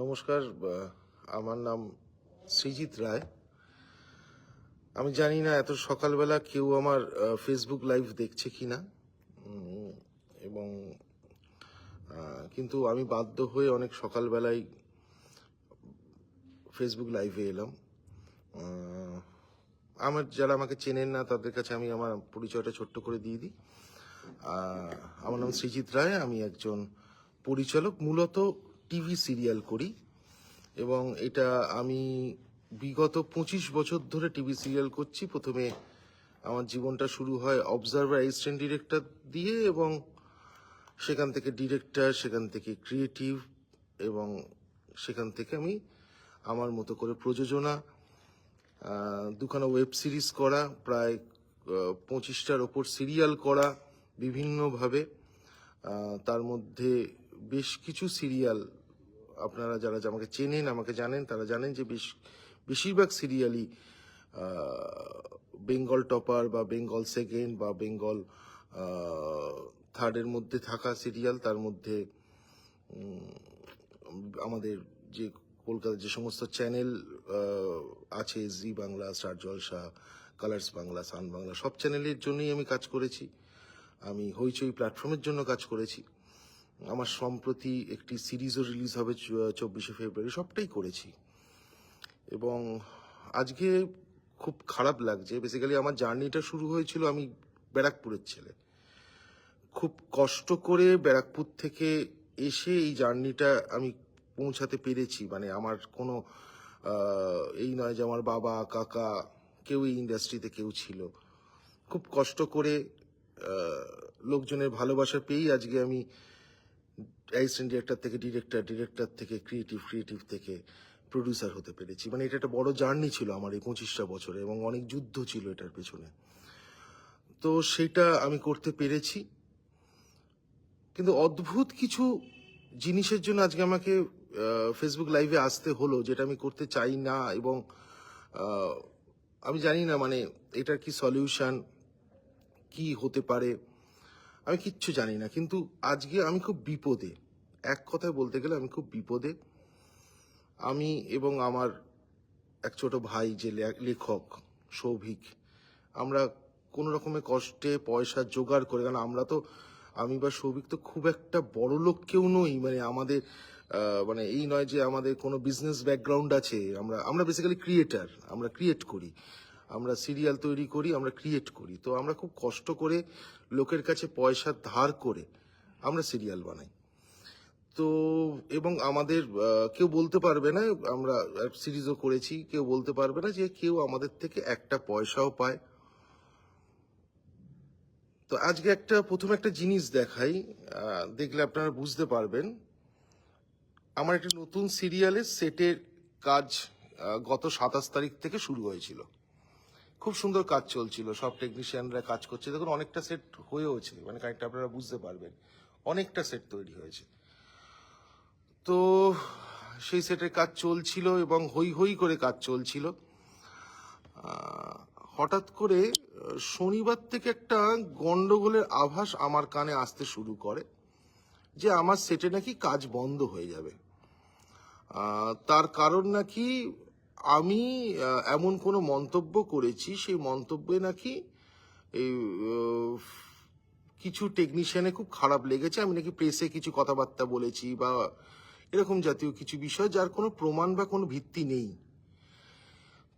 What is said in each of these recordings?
নমস্কার। আমার নাম সৃজিত রায়। আমি জানি না এত সকালবেলা কেউ আমার ফেসবুক লাইভ দেখছে কিনা, এবং কিন্তু আমি বাধ্য হয়ে অনেক সকালবেলায় ফেসবুক লাইভে এলাম। যারা আমাকে চেনেন না তাদের কাছে আমি আমার পরিচয়টা ছোট্ট করে দিয়ে দিই। আমার নাম সৃজিত রায়। আমি একজন পরিচালক, মূলত টিভি সিরিয়াল করি, এবং এটা আমি বিগত 25 বছর ধরে টিভি সিরিয়াল করছি। প্রথমে আমার জীবনটা শুরু হয় অবজারভার অ্যাসিস্ট্যান্ট ডিরেক্টর দিয়ে, এবং সেখান থেকে ডিরেক্টর, সেখান থেকে ক্রিয়েটিভ, এবং সেখান থেকে আমি আমার মতো করে প্রযোজনা, দুখানা ওয়েব সিরিজ করা, প্রায় 25টার ওপর সিরিয়াল করা বিভিন্নভাবে। তার মধ্যে বেশ কিছু সিরিয়াল, আপনারা যারা আমাকে চেনেন, আমাকে জানেন, তারা জানেন যে বেশিরভাগ সিরিয়ালই বেঙ্গল টপার বা বেঙ্গল সেকেন্ড বা বেঙ্গল থার্ডের মধ্যে থাকা সিরিয়াল। তার মধ্যে আমাদের যে কলকাতার যে সমস্ত চ্যানেল আছে, জি বাংলা, স্টার জলসা, কালার্স বাংলা, সান বাংলা, সব চ্যানেলের জন্যই আমি কাজ করেছি। আমি হইচই প্ল্যাটফর্মের জন্য কাজ করেছি। আমার সম্প্রতি একটি সিরিজও রিলিজ হবে 24শে ফেব্রুয়ারি। সবটাই করেছি, এবং আজকে খুব খারাপ লাগছে। বেসিক্যালি আমার জার্নিটা শুরু হয়েছিল, আমি ব্যারাকপুরের ছেলে। খুব কষ্ট করে ব্যারাকপুর থেকে এসে এই জার্নিটা আমি পৌঁছাতে পেরেছি। মানে আমার কোনো এই নয় যে আমার বাবা কাকা কেউ এই ইন্ডাস্ট্রিতে কেউ ছিল। খুব কষ্ট করে লোকজনের ভালোবাসা পেয়েই আজকে আমি অ্যাসিস্ট্যান্ট ডিরেক্টর থেকে ডিরেক্টর, ডিরেক্টর থেকে ক্রিয়েটিভ থেকে প্রডিউসার হতে পেরেছি। মানে এটা একটা বড় জার্নি ছিল আমার এই 25টা বছরে, এবং অনেক যুদ্ধ ছিল এটার পেছনে। তো সেটা আমি করতে পেরেছি, কিন্তু অদ্ভুত কিছু জিনিসের জন্য আজকে আমাকে ফেসবুক লাইভে আসতে হলো, যেটা আমি করতে চাই না। এবং আমি জানি না মানে এটার কি সলিউশন কি হতে পারে, আমি কিচ্ছু জানি না। কিন্তু আজকে আমি খুব বিপদে, এক কথায় বলতে গেলে আমি খুব বিপদে। আমি এবং আমার এক ছোট ভাই যে লেখক সৌভিক, আমরা কোনো রকমের কষ্টে পয়সা জোগাড় করে, কারণ আমরা তো, আমি বা সৌভিক তো খুব একটা বড় লোক কেউ নই। মানে আমাদের মানে এই নয় যে আমাদের কোনো বিজনেস ব্যাকগ্রাউন্ড আছে। আমরা বেসিক্যালি ক্রিয়েটার, আমরা ক্রিয়েট করি, আমরা সিরিয়াল তৈরি করি, আমরা ক্রিয়েট করি। তো আমরা খুব কষ্ট করে লোকের কাছে পয়সা ধার করে আমরা সিরিয়াল বানাই। তো এবং আমাদের কেউ বলতে পারবে না, আমরা সিরিজও করেছি, কেউ বলতে পারবে না যে কেউ আমাদের থেকে একটা পয়সাও পায়। তো আজকে প্রথমে একটা জিনিস দেখাই, দেখলে আপনারা বুঝতে পারবেন। আমার একটা নতুন সিরিয়ালের সেটের কাজ গত 27 তারিখ থেকে শুরু হয়েছিল। খুব সুন্দর কাজ চলছিল, সব টেকনিশিয়ানরা কাজ করছে। দেখুন অনেকটা সেট হয়েওছে, মানে কারেক্ট আপনারা বুঝতে পারবেন, অনেকটা সেট তৈরি হয়েছে। তো সেই সেটের কাজ চলছিল এবং হই হই করে কাজ চলছিল। হঠাৎ করে শনিবার থেকে একটা গন্ডগোলের আভাস আমার কানে আসতে শুরু করে যে আমার সেটে নাকি কাজ বন্ধ হয়ে যাবে। তার কারণ নাকি আমি এমন কোনো মন্তব্য করেছি, সেই মন্তব্যে নাকি এই কিছু টেকনিশিয়ানে খুব খারাপ লেগেছে। আমি নাকি প্রেসে কিছু কথাবার্তা বলেছি বা এরকম জাতীয় কিছু বিষয়, যার কোনো প্রমাণ বা কোনো ভিত্তি নেই।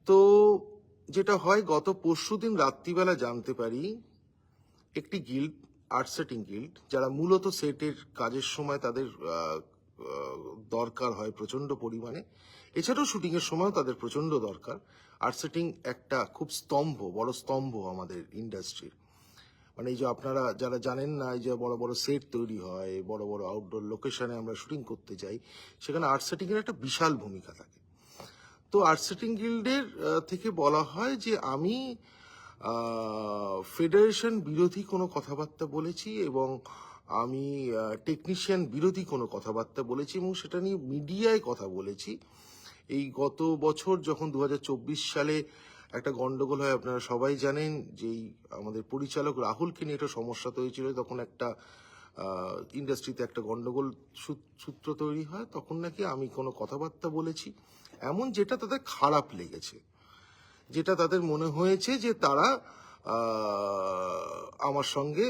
তো যেটা হয়, গত পরশুদিন রাত্রিবেলা জানতে পারি একটি গিল্ড, আর্ট সেটিং গিল্ড, যারা মূলত সেটের কাজের সময় তাদের দরকার হয় প্রচন্ড পরিমাণে, এছাড়াও শুটিং এর সময়ও তাদের প্রচন্ড দরকার। আর্ট সেটিং একটা খুব বড় স্তম্ভ আমাদের ইন্ডাস্ট্রির। মানে এই যে আপনারা যারা জানেন না, এই যে বড় বড় সেট তৈরি হয়, বড় বড় আউটডোর লোকেশনে আমরা শুটিং করতে যাই, সেখানে আর্ট সেটিং এর একটা বিশাল ভূমিকা থাকে। তো আর্ট সেটিং গিল্ডের থেকে বলা হয় যে আমি ফেডারেশন বিরোধী কোনো কথাবার্তা বলেছি, এবং আমি টেকনিশিয়ান বিরোধী কোনো কথাবার্তা বলেছি, এবং সেটা নিয়ে মিডিয়ায় কথা বলেছি। এই গত বছর যখন 2024 সালে একটা গন্ডগোল হয়, আপনারা সবাই জানেন, যেই আমাদের পরিচালক রাহুলকে নিয়ে একটা সমস্যা হয়েছিল, তখন একটা ইন্ডাস্ট্রিতে একটা গন্ডগোল সূত্র তৈরি হয়, তখন নাকি আমি কোনো কথাবার্তা বলেছি এমন যেটা তাদের খারাপ লেগেছে, যেটা তাদের মনে হয়েছে যে তারা আমার সঙ্গে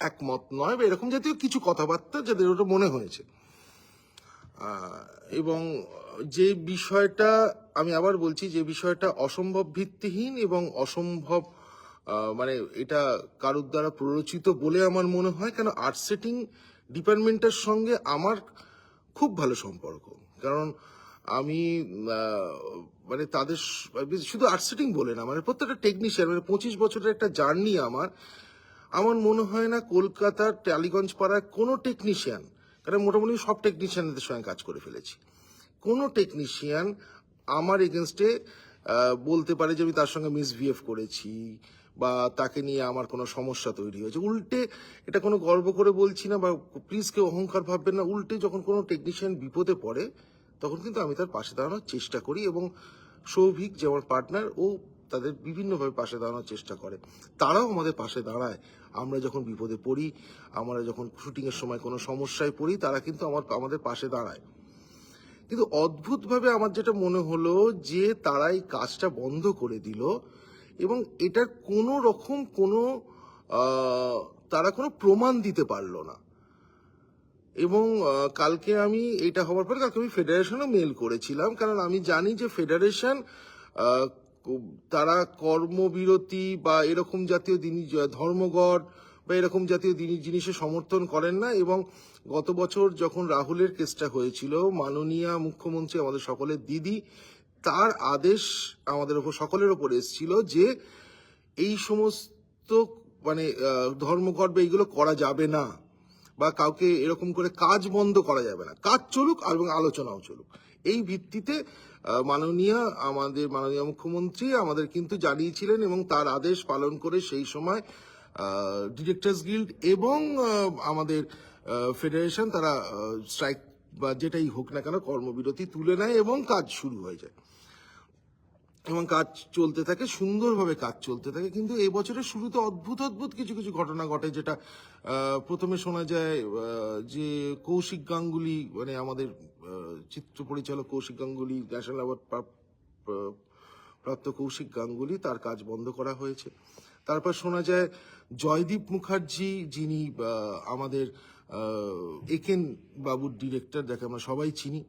একমত নয় বা এরকম জাতীয় কিছু কথাবার্তা যাদের ওটা মনে হয়েছে। এবং যে বিষয়টা আমি আবার বলছি, যে বিষয়টা অসম্ভব ভিত্তিহীন এবং অসম্ভব মানে এটা কারোর দ্বারা প্ররোচিত বলে আমার মনে হয়। কেন আর্ট সেটিং ডিপার্টমেন্টের সঙ্গে আমার খুব ভালো সম্পর্ক, কারণ আমি মানে তাদের শুধু আর্ট সেটিং বলে না, মানে প্রত্যেকটা টেকনিশিয়ান, মানে 25 বছরের একটা জার্নি আমার মনে হয় না কলকাতার টালিগঞ্জ পাড়ার কোনো টেকনিশিয়ান, কারণ মোটামুটি সব টেকনিশিয়ানদের সঙ্গে কাজ করে ফেলেছি, কোনো টেকনিশিয়ান আমার এগেনস্টে বলতে পারে যে আমি তার সঙ্গে মিসবিহেভ করেছি বা তাকে নিয়ে আমার কোনো সমস্যা তৈরি হয়েছে। উল্টে, এটা কোনো গর্ব করে বলছি না বা প্লিজ কেউ অহংকার ভাববেন না, উল্টে যখন কোনো টেকনিশিয়ান বিপদে পড়ে তখন কিন্তু আমি তার পাশে দাঁড়ানোর চেষ্টা করি, এবং সৌভিক যে আমার পার্টনার, ও তাদের বিভিন্নভাবে পাশে দাঁড়ানোর চেষ্টা করে, তারাও আমাদের পাশে দাঁড়ায়। আমরা যখন বিপদে পড়ি, আমরা যখন শুটিংয়ের সময় কোনো সমস্যায় পড়ি, তারা কিন্তু আমাদের পাশে দাঁড়ায়। কিন্তু অদ্ভুতভাবে আমার যেটা মনে হলো যে তারা এই কাজটা বন্ধ করে দিল, এবং এটার কোনো রকম তারা কোনো প্রমাণ দিতে পারলো না। এবং কালকে আমি এটা হওয়ার পরে কালকে আমি ফেডারেশনও মেল করেছিলাম, কারণ আমি জানি যে ফেডারেশন তারা কর্মবিরতি বা এরকম জাতীয় ধর্মঘট বা এরকম জাতীয় জিনিসে সমর্থন করেন না। এবং গত বছর যখন রাহুলের কেসটা হয়েছিল, মাননীয় মুখ্যমন্ত্রী আমাদের সকলের দিদি, তার আদেশ আমাদের ওপর সকলের ওপর এসেছিল যে এই সমস্ত মানে ধর্মঘট বা এইগুলো করা যাবে না, বা কাউকে এরকম করে কাজ বন্ধ করা যাবে না, কাজ চলুক এবং আলোচনাও চলুক। এই ভিত্তিতে মাননীয় মুখ্যমন্ত্রী আমাদের কিন্তু জানিয়েছিলেন, এবং তার আদেশ পালন করে সেই সময় ডিরেক্টর্স গিল্ড এবং আমাদের ফেডারেশন তারা স্ট্রাইক বা যেটাই হোক না কেন কর্মবিরতি তুলে নেয় এবং কাজ শুরু হয়ে যায়, এবং কাজ চলতে থাকে, সুন্দরভাবে কাজ চলতে থাকে। কিন্তু এই বছরের শুরুতে অদ্ভুত কিছু ঘটনা ঘটে, যেটা প্রথমে শোনা যায় যে কৌশিক গাঙ্গুলি, মানে আমাদের চিত্র পরিচালক কৌশিক গাঙ্গুলি, ন্যাশনাল অ্যাওয়ার্ড প্রাপ্ত কৌশিক গাঙ্গুলি, তার কাজ বন্ধ করা হয়েছে। তারপর শোনা যায় জয়দীপ মুখার্জি, যিনি আমাদের একেন বাবুর ডিরেক্টর, যাকে আমরা সবাই চিনি,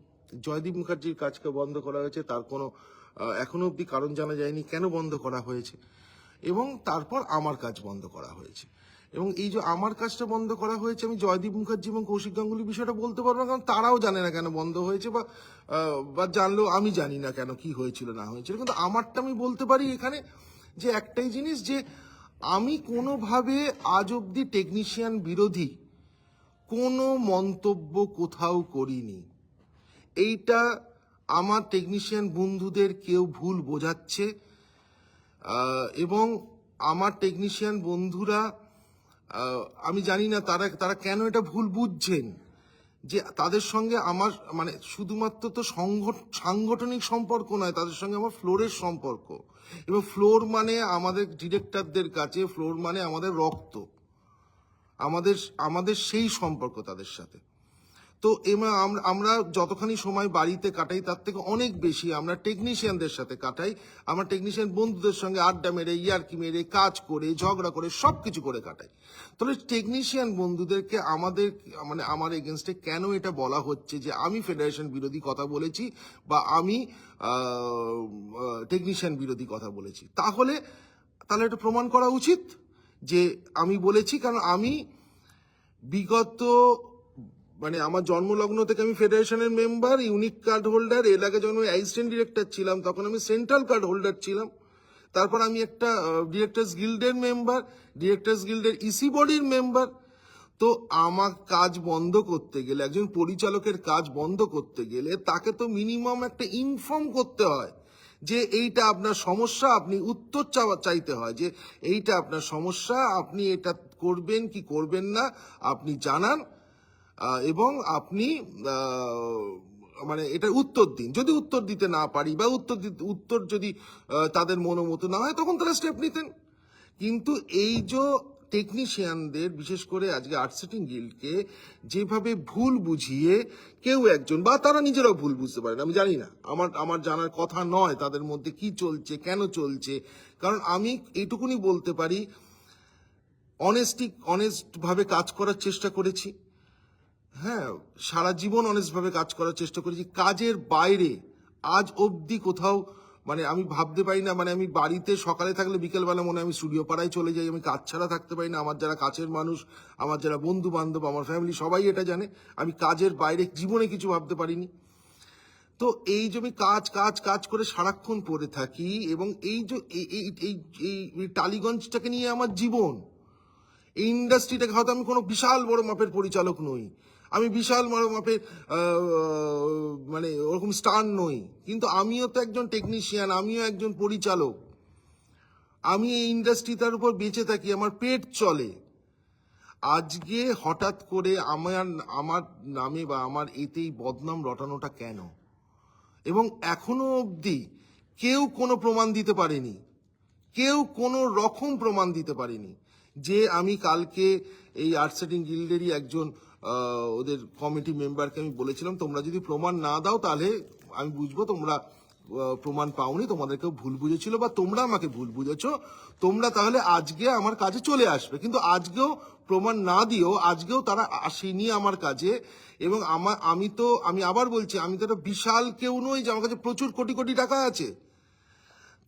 জয়দীপ মুখার্জির কাজকে বন্ধ করা হয়েছে। তার কোনো এখনো অবধি কারণ জানা যায়নি কেন বন্ধ করা হয়েছে। এবং তারপর আমার কাজ বন্ধ করা হয়েছে। এবং এই যে আমার কাজটা বন্ধ করা হয়েছে, আমি জয়দীপ মুখার্জি এবং কৌশিক গাঙ্গুলি বিষয়টা বলতে পারবো না, কারণ তারাও জানে না কেন বন্ধ হয়েছে, বা জানলেও আমি জানি না কেন, কি হয়েছিল না হয়েছিল। কিন্তু আমারটা আমি বলতে পারি এখানে, যে একটাই জিনিস, যে আমি কোনোভাবে আজ অবধি টেকনিশিয়ান বিরোধী কোনো মন্তব্য কোথাও করিনি। এইটা আমার টেকনিশিয়ান বন্ধুদের কেউ ভুল বোঝাচ্ছে, এবং আমার টেকনিশিয়ান বন্ধুরা, আমি জানি না তারা কেন এটা ভুল বুঝছেন, যে তাদের সঙ্গে আমার মানে শুধুমাত্র তো সাংগঠনিক সম্পর্ক নয়, তাদের সঙ্গে আমার ফ্লোরের সম্পর্ক। এবং ফ্লোর মানে আমাদের ডিরেক্টরদের কাছে ফ্লোর মানে আমাদের রক্ত, আমাদের সেই সম্পর্ক তাদের সাথে। তো আমরা যতখানি সময় বাড়িতে কাটাই তার থেকে অনেক বেশি আমরা টেকনিশিয়ানদের সাথে কাটাই। আমরা টেকনিশিয়ান বন্ধুদের সঙ্গে আড্ডা মেরে, ইয়ার্কি মেরে, কাজ করে, ঝগড়া করে, সব কিছু করে কাটাই। তাহলে টেকনিশিয়ান বন্ধুদেরকে আমার এগেনস্টে কেন এটা বলা হচ্ছে যে আমি ফেডারেশন বিরোধী কথা বলেছি বা আমি টেকনিশিয়ান বিরোধী কথা বলেছি? তাহলে এটা প্রমাণ করা উচিত যে আমি বলেছি। কারণ আমি বিগত মানে আমার জন্মলগ্ন থেকে আমি ফেডারেশনের মেম্বার, ইউনিক কার্ড হোল্ডার। এর আগে যখন আমি অ্যাসিস্ট্যান্ট ডিরেক্টর ছিলাম তখন আমি সেন্ট্রাল কার্ড হোল্ডার ছিলাম। তারপর আমি একটা ডিরেক্টর্স গিল্ডের মেম্বার, ডিরেক্টর্স গিল্ডের ইসি বডির মেম্বার। তো আমার কাজ বন্ধ করতে গেলে, একজন পরিচালকের কাজ বন্ধ করতে গেলে তাকে তো মিনিমাম একটা ইনফর্ম করতে হয় যে এইটা আপনার সমস্যা, আপনি উত্তর চাইতে হয় যে এইটা আপনার সমস্যা, আপনি এটা করবেন কি করবেন না আপনি জানান, এবং আপনি মানে এটা উত্তর দিন। যদি উত্তর দিতে না পারি বা উত্তর যদি তাদের মনোমতো না হয়, তখন তারা স্টেপ নিতেন। কিন্তু এই যে টেকনিশিয়ানদের, বিশেষ করে আজকে আর্ট সেটিং গিল্ডকে যেভাবে ভুল বুঝিয়ে কেউ একজন, বা তারা নিজেরাও ভুল বুঝতে পারে না, আমি জানি না, আমার জানার কথা নয় তাদের মধ্যে কি চলছে, কেন চলছে। কারণ আমি এইটুকুনি বলতে পারি, অনেস্টভাবে কাজ করার চেষ্টা করেছি। হ্যাঁ, সারা জীবন অনেস্টভাবে কাজ করার চেষ্টা করেছি। কাজের বাইরে আজ অবধি কোথাও, মানে আমি ভাবতে পারি না, মানে আমি বাড়িতে সকালে থাকলে বিকেলবেলা মনে হয় আমি স্টুডিও পাড়ায় চলে যাই, আমি কাজ ছাড়া থাকতে পারি না। আমার যারা কাছের মানুষ, আমার যারা বন্ধু বান্ধব, আমার ফ্যামিলি, সবাই এটা জানে আমি কাজের বাইরে জীবনে কিছু ভাবতে পারিনি। তো এই যে আমি কাজ কাজ কাজ করে সারাক্ষণ পড়ে থাকি, এবং এই যে এই টালিগঞ্জটাকে নিয়ে আমার জীবন, এই ইন্ডাস্ট্রিটাকে, হয়তো আমি কোনো বিশাল বড় মাপের পরিচালক নই, আমি বিশাল বড় মাপের মানে ওরকম স্টার নই, কিন্তু আমিও তো একজন টেকনিশিয়ান, আমিও একজন পরিচালক। আমি এই ইন্ডাস্ট্রিটার উপর বেঁচে থাকি, আমার পেট চলে। আজকে হঠাৎ করে আমার নামে বা আমার এতেই বদনাম রটানোটা কেন? এবং এখনো অবধি কেউ কোনো প্রমাণ দিতে পারেনি, কেউ কোনো রকম প্রমাণ দিতে পারেনি যে আমি কালকে এই আর্ট সেটিং গিল্ডেরই একজন ওদের কমিটি মেম্বারকে আমি বলেছিলাম, তোমরা যদি প্রমাণ না দাও তাহলে আমি বুঝবো তোমরা প্রমাণ পাওনি, তোমাদেরকেও ভুল বুঝেছিল বা তোমরা আমাকে ভুল বুঝেছো, তোমরা তাহলে আজকে আমার কাজে চলে আসবে। কিন্তু আজকেও প্রমাণ না দিও, আজকেও তারা আসেনি আমার কাজে। এবং আমি আবার বলছি, আমি তো একটা বিশাল কেউ নই যে আমার কাছে প্রচুর কোটি কোটি টাকা আছে।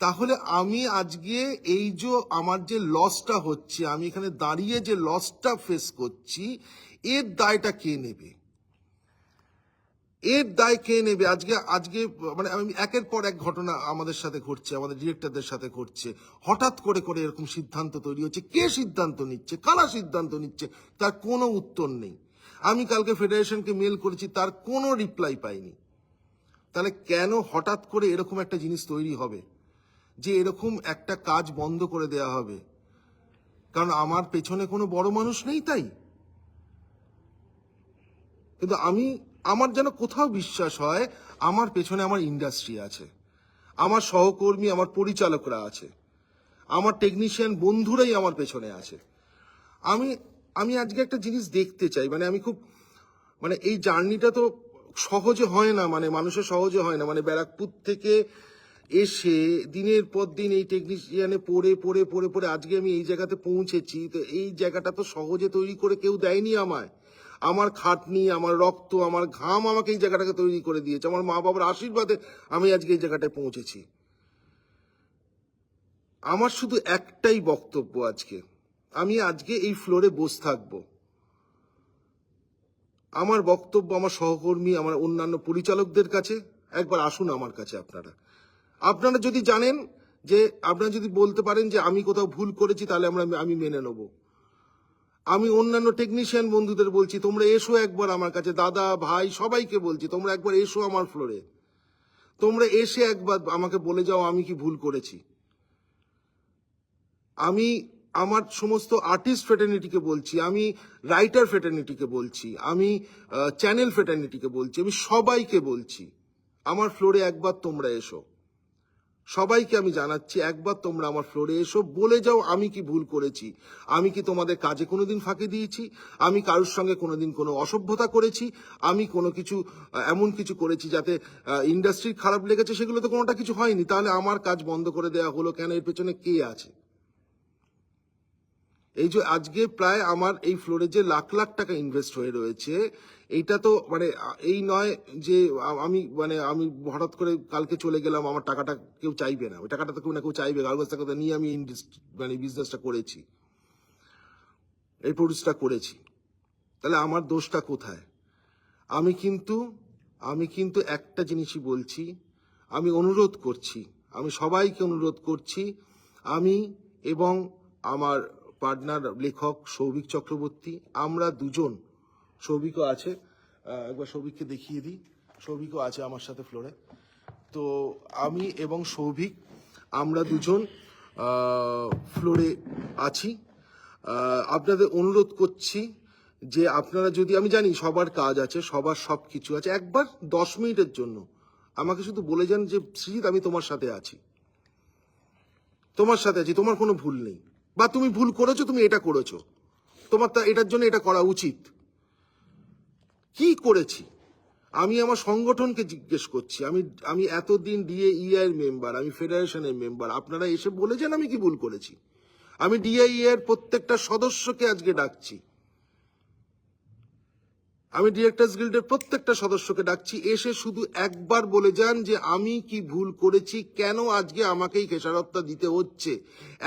তাহলে আমি আজকে এই যে আমার যে লসটা হচ্ছে, আমি এখানে দাঁড়িয়ে যে লসটা ফেস করছি, এর দায়টা কে নেবে? এর দায় কে নেবে? আজকে মানে আমি একের পর এক ঘটনা আমাদের সাথে ঘটছে, আমাদের ডিরেক্টরদের সাথে ঘটছে। হঠাৎ করে করে এরকম সিদ্ধান্ত তৈরি হচ্ছে। কে সিদ্ধান্ত নিচ্ছে? কারা সিদ্ধান্ত নিচ্ছে? তার কোনো উত্তর নেই। আমি কালকে ফেডারেশনকে মেল করেছি, তার কোনো রিপ্লাই পাইনি। তাহলে কেন হঠাৎ করে এরকম একটা জিনিস তৈরি হবে যে এরকম একটা কাজ বন্ধ করে দেয়া হবে? কারণ আমার পেছনে কোনো বড় মানুষ নেই তাই? কিন্তু আমার যেন কোথাও বিশ্বাস হয় আমার পেছনে আমার ইন্ডাস্ট্রি আছে, আমার সহকর্মী, আমার পরিচালকরা আছে, আমার টেকনিশিয়ান বন্ধুরাই আমার পেছনে আছে। আমি আমি আজকে একটা জিনিস দেখতে চাই, মানে আমি খুব, মানে এই জার্নিটা তো সহজে হয় না, মানে মানুষের সহজে হয় না। মানে ব্যারাকপুর থেকে এসে দিনের পর দিন এই টেকনিশিয়ানে পড়ে পড়ে পড়ে পড়ে আজকে আমি এই জায়গাতে পৌঁছেছি। তো এই জায়গাটা তো সহজে তৈরি করে কেউ দেয়নি আমায়। আমার খাটনি, আমার রক্ত, আমার ঘাম আমাকে এই জায়গাটাকে তৈরি করে দিয়েছে। আমার মা বাবার আশীর্বাদে আমি আজকে এই জায়গাটায় পৌঁছেছি। আমার শুধু একটাই বক্তব্য আজকে, আমি আজকে এই ফ্লোরে বসে থাকবো। আমার বক্তব্য আমার সহকর্মী, আমার অন্যান্য পরিচালকদের কাছে, একবার আসুন আমার কাছে। আপনারা যদি জানেন, যে আপনারা যদি বলতে পারেন যে আমি কোথাও ভুল করেছি, তাহলে আমি মেনে নেব। আমি অন্যান্য টেকনিশিয়ান বন্ধুদের বলছি, তোমরা এসো একবার আমার কাছে, দাদা ভাই সবাইকে বলছি, তোমরা একবার এসো আমার ফ্লোরে। তোমরা এসে একবার আমাকে বলে যাও আমি কি ভুল করেছি। আমি আমার সমস্ত আর্টিস্ট ফ্রেটার্নিটিকে বলছি, আমি রাইটার ফ্রেটার্নিটিকে বলছি, আমি চ্যানেল ফ্রেটার্নিটিকে বলছি, আমি সবাইকে বলছি, আমার ফ্লোরে একবার তোমরা এসো। সবাইকে আমি জানাচ্ছি, একবার তোমরা আমার ফ্লোরে এসো, বলে যাও আমি কি ভুল করেছি। আমি কি তোমাদের কাজে কোনোদিন ফাঁকি দিয়েছি? আমি কারোর সঙ্গে কোনোদিন কোনো অসভ্যতা করেছি? আমি কোনো কিছু এমন কিছু করেছি যাতে ইন্ডাস্ট্রি খারাপ লেগেছে? সেগুলো তো কোনোটা কিছু হয়নি। তাহলে আমার কাজ বন্ধ করে দেওয়া হলো কেন? এর পেছনে কে আছে? এই যে আজকে প্রায় আমার এই ফ্লোরে যে লাখ লাখ টাকা ইনভেস্ট হয়ে রয়েছে, এইটা তো মানে এই নয় যে আমি হঠাৎ করে কালকে চলে গেলাম, আমার টাকাটা কেউ চাইবে না। ওই টাকাটা তো কেউ না কেউ চাইবে, কারোর কাছ থেকে নিয়ে আমি বিজনেসটা করেছি, এই প্রডিউসটা করেছি। তাহলে আমার দোষটা কোথায়? আমি কিন্তু একটা জিনিসই বলছি, আমি অনুরোধ করছি, আমি সবাইকে অনুরোধ করছি, আমি এবং আমার পার্টনার লেখক সৌভিক চক্রবর্তী, আমরা দুজন, সৌভিকও আছে, একবার সৌভিককে দেখিয়ে দিই, সৌভিকও আছে আমার সাথে ফ্লোরে। তো আমি এবং সৌভিক, আমরা দুজন ফ্লোরে আছি। আপনাদের অনুরোধ করছি যে আপনারা যদি, আমি জানি সবার কাজ আছে, সবার সব কিছু আছে, একবার 10 মিনিটের জন্য আমাকে শুধু বলে যান যে সৃজিত আমি তোমার সাথে আছি, তোমার সাথে আছি, তোমার কোনো ভুল নেই। বা তুমি ভুল করেছো, তুমি এটা করেছো, তোমার তা এটার জন্য এটা করা উচিত। কি করেছি আমি আমার সংগঠনকে জিজ্ঞেস করছি। আমি এতদিন ডিএইআই এর মেম্বার, আমি ফেডারেশনের মেম্বার, আপনারা এসে বলেছেন আমি কি ভুল করেছি? আমি ডিএইআই এর প্রত্যেকটা সদস্যকে আজকে ডাকছি, আমি ডিরেক্টরস গিল্ডের প্রত্যেকটা সদস্যকে ডাকছি, এসে শুধু একবার বলে যান যে আমি কি ভুল করেছি, কেন আজকে আমাকেই খেসারতটা দিতে হচ্ছে।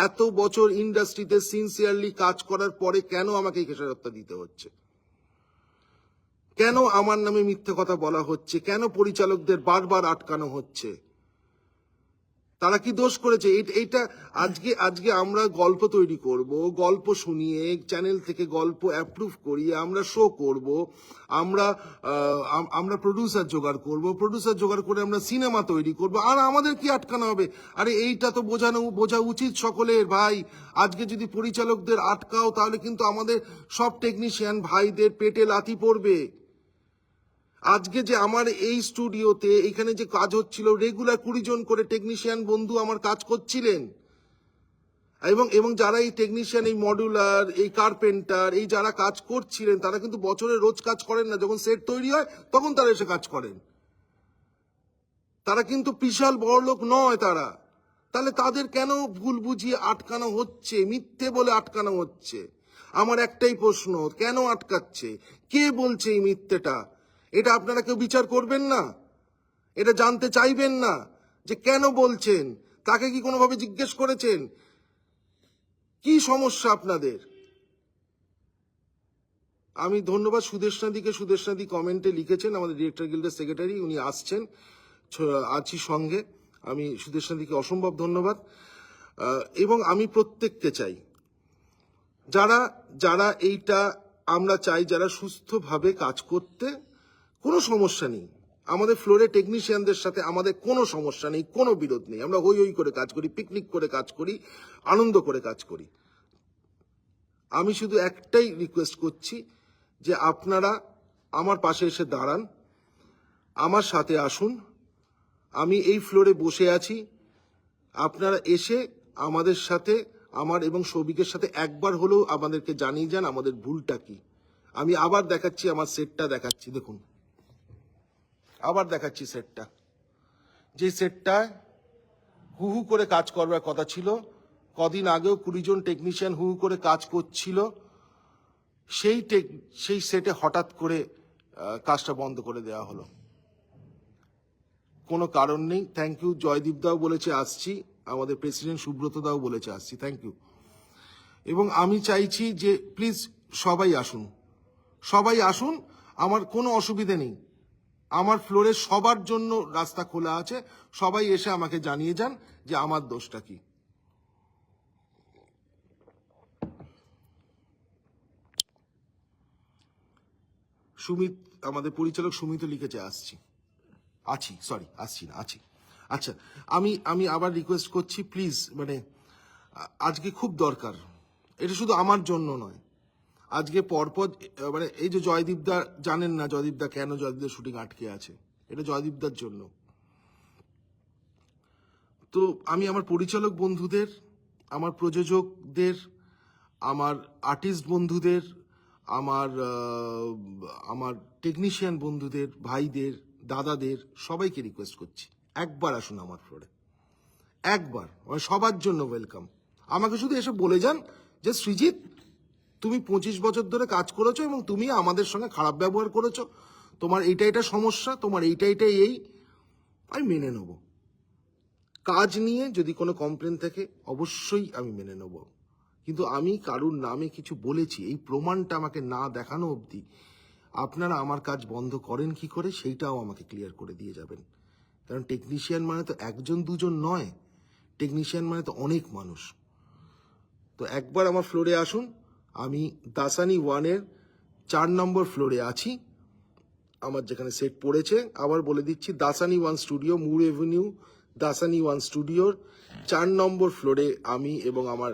এত বছর ইন্ডাস্ট্রিতে সিনসিয়ারলি কাজ করার পরে কেন আমাকেই খেসারতটা দিতে হচ্ছে? কেন আমার নামে মিথ্যে কথা বলা হচ্ছে? কেন পরিচালকদের বারবার আটকানো হচ্ছে? তারা কি দোষ করেছে? এইটা আজকে আমরা গল্প তৈরি করব, গল্প শুনিয়ে চ্যানেল থেকে গল্প অ্যাপ্রুভ করিয়ে আমরা শো করব, আমরা প্রডিউসার জোগাড় করব, প্রডিউসার জোগাড় করে আমরা সিনেমা তৈরি করব, আর আমাদের কি আটকানো হবে? আরে এইটা তো বোঝা উচিত সকলের। ভাই, আজকে যদি পরিচালকদের আটকাও তাহলে কিন্তু আমাদের সব টেকনিশিয়ান ভাইদের পেটে লাথি পড়বে। আজকে যে আমার এই স্টুডিওতে এখানে যে কাজ হচ্ছিল, রেগুলার 20 জন করে টেকনিশিয়ান বন্ধু আমার কাজ করছিলেন, এবং যারা এই টেকনিশিয়ান, এই মডুলার, এই কার্পেন্টার, এই যারা কাজ করছিলেন, তারা কিন্তু বছরে রোজ কাজ করেন না। যখন সেট তৈরি হয় তখন তারা এসে কাজ করেন। তারা কিন্তু বিশাল বড় লোক নয় তারা। তাহলে তাদের কেন ভুল বুঝিয়ে আটকানো হচ্ছে, মিথ্যে বলে আটকানো হচ্ছে? আমার একটাই প্রশ্ন, কেন আটকাচ্ছে? কে বলছে এই মিথ্যেটা? এটা আপনারা কেউ বিচার করবেন না? এটা জানতে চাইবেন না যে কেন বলছেন? তাকে কি কোনোভাবে জিজ্ঞেস করেছেন কি সমস্যা আপনাদের? আমি ধন্যবাদ সুদেশনাদি কমেন্টে লিখেছেন, আমাদের ডিরেক্টর গিল্ডের সেক্রেটারি, উনি আসছেন, আছি সঙ্গে। আমি সুদেশনাদিকে অসম্ভব ধন্যবাদ। এবং আমি প্রত্যেককে চাই, যারা এইটা আমরা চাই, যারা সুস্থভাবে কাজ করতে, কোনো সমস্যা নেই। আমাদের ফ্লোরে টেকনিশিয়ানদের সাথে আমাদের কোনো সমস্যা নেই, কোনো বিরোধ নেই। আমরা হই হই করে কাজ করি, পিকনিক করে কাজ করি, আনন্দ করে কাজ করি। আমি শুধু একটাই রিকোয়েস্ট করছি যে আপনারা আমার পাশে এসে দাঁড়ান, আমার সাথে আসুন। আমি এই ফ্লোরে বসে আছি, আপনারা এসে আমাদের সাথে, আমার এবং সৌভিকের সাথে একবার হলেও আমাদেরকে জানিয়ে যান আমাদের ভুলটা কি। আমি আবার দেখাচ্ছি, আমার সেটটা দেখাচ্ছি, দেখুন আবার দেখাচ্ছি সেটটা, যে সেটটায় হু হু করে কাজ করবার কথা ছিল। কদিন আগেও 20 জন টেকনিশিয়ান হু হু করে কাজ করছিল, সেই সেটে হঠাৎ করে কাজটা বন্ধ করে দেওয়া হলো, কোনো কারণ নেই। Thank you. জয়দীপ দাও বলেছে আসছি, আমাদের প্রেসিডেন্ট সুব্রত দাও বলেছে আসছি, থ্যাংক ইউ। এবং আমি চাইছি যে প্লিজ সবাই আসুন, আমার কোনো অসুবিধে নেই। আমার ফ্লোরে সবার জন্য রাস্তা খোলা আছে, সবাই এসে আমাকে জানিয়ে যান যে আমার দোষটা কি। সুমিত, আমাদের পরিচালক সুমিত লিখেছে আসছি, আছি। আচ্ছা, আমি আবার রিকোয়েস্ট করছি প্লিজ, মানে আজকে খুব দরকার, এটা শুধু আমার জন্য নয়, আজকে পরপর, মানে এই যে জয়দীপদা, জানেন না জয়দীপদা কেন জয়দীপদার শুটিং আটকে আছে, এটা জয়দীপদার জন্য। তো আমি আমার পরিচালক বন্ধুদের, আমার প্রযোজকদের, আমার আর্টিস্ট বন্ধুদের, আমার টেকনিশিয়ান বন্ধুদের, ভাইদের, দাদাদের, সবাইকে রিকোয়েস্ট করছি একবার আসুন আমার ফ্লোরে, একবার, মানে সবার জন্য ওয়েলকাম। আমাকে শুধু এসে বলে যান যে সৃজিত, তুমি 25 বছর ধরে কাজ করেছো এবং তুমি আমাদের সঙ্গে খারাপ ব্যবহার করেছো, তোমার এটা সমস্যা, তোমার এইটা এই, আমি মেনে নেব। কাজ নিয়ে যদি কোনো কমপ্লেন থাকে অবশ্যই আমি মেনে নেব, কিন্তু আমি কারুর নামে কিছু বলেছি এই প্রমাণটা আমাকে না দেখানো অবধি আপনারা আমার কাজ বন্ধ করেন কি করে সেইটাও আমাকে ক্লিয়ার করে দিয়ে যাবেন। কারণ টেকনিশিয়ান মানে তো একজন দুজন নয়, টেকনিশিয়ান মানে তো অনেক মানুষ। তো একবার আমার ফ্লোরে আসুন, আমি দাসানি 1-এর 4 নম্বর ফ্লোরে আছি, আমার যেখানে সেট পড়েছে। আবার বলে দিচ্ছি, দাসানি 1 স্টুডিও, মুর এভিনিউ, দাসানি 1 স্টুডিওর 4 নম্বর ফ্লোরে আমি এবং আমার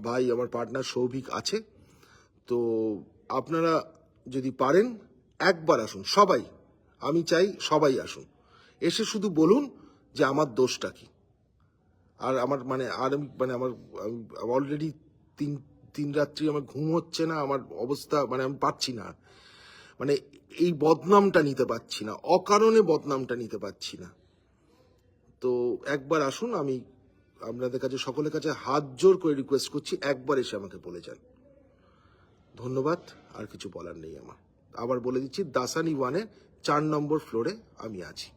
ভাই, আমার পার্টনার সৌভিক আছে। তো আপনারা যদি পারেন একবার আসুন, সবাই, আমি চাই সবাই আসুন, এসে শুধু বলুন যে আমার দোষটা কি। আর আমার মানে আর আমি মানে আমার অলরেডি তিন তিন রাত্রি আমার ঘুম হচ্ছে না, আমার অবস্থা মানে আমি পাচ্ছি না, মানে এই বদনামটা নিতে পারছি না, অকারণে বদনামটা নিতে পারছি না। তো একবার আসুন, আমি আপনাদের কাছে সকলের কাছে হাত জোর করে রিকোয়েস্ট করছি, একবার এসে আমাকে বলে যান। ধন্যবাদ, আর কিছু বলার নেই আমার। আবার বলে দিচ্ছি, দাসানি 1-এ 4 নম্বর ফ্লোরে আমি আছি।